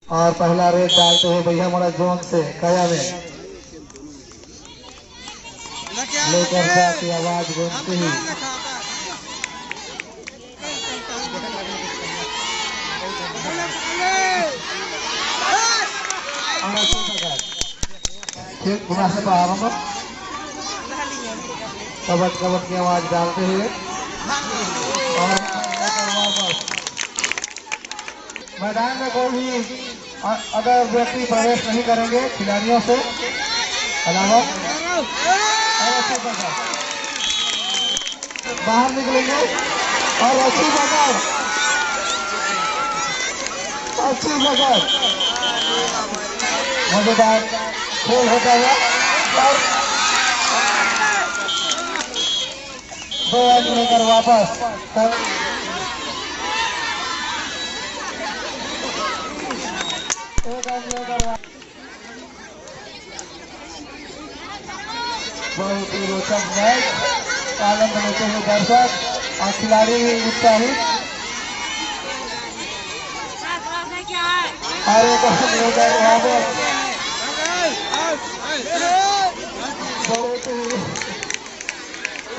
और पहला रेड डालते हुए भैया मोड़ा जोन से कया में लेकर की आवाज गूंजती ही से आरंभ कबट कबट की आवाज डालते हुए और मैदान में कोई भी अगर व्यक्ति प्रवेश नहीं करेंगे खिलाड़ियों से अलावा बाहर निकलेंगे और अच्छी जगह मजेदार खेल होता है और 2 अंक लेकर वापस बहुत ही रोचक मैच आनंद लेते हुए दर्शक और खिलाड़ी उत्साहित और एक बहुत ही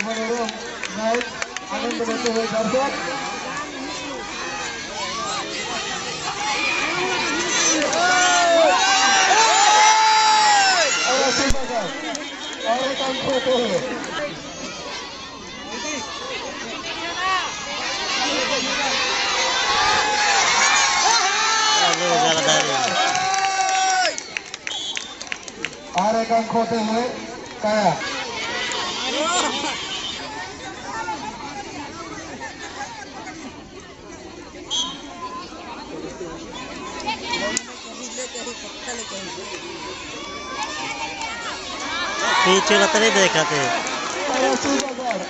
मनोरम मैच आनंद लेते हुए दर्शक और एक अंक होते हुए और एक अंक होते हुए कया पीछे तो नहीं देखा थे और अच्छी बगल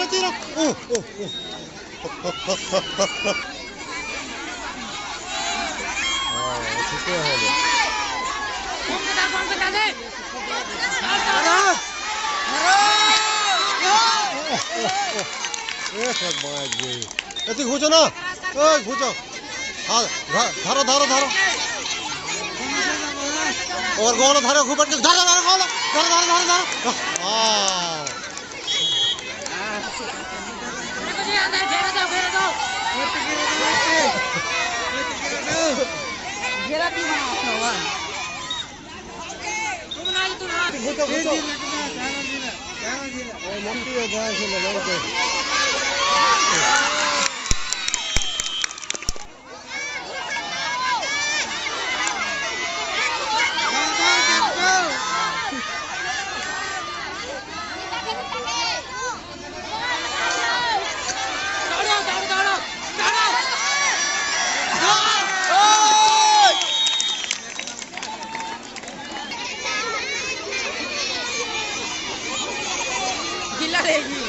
tira. घुचो ना घुचो धारो और गोल धारो घुपट धारो गोल धारो जिला लेगी जिला लेगी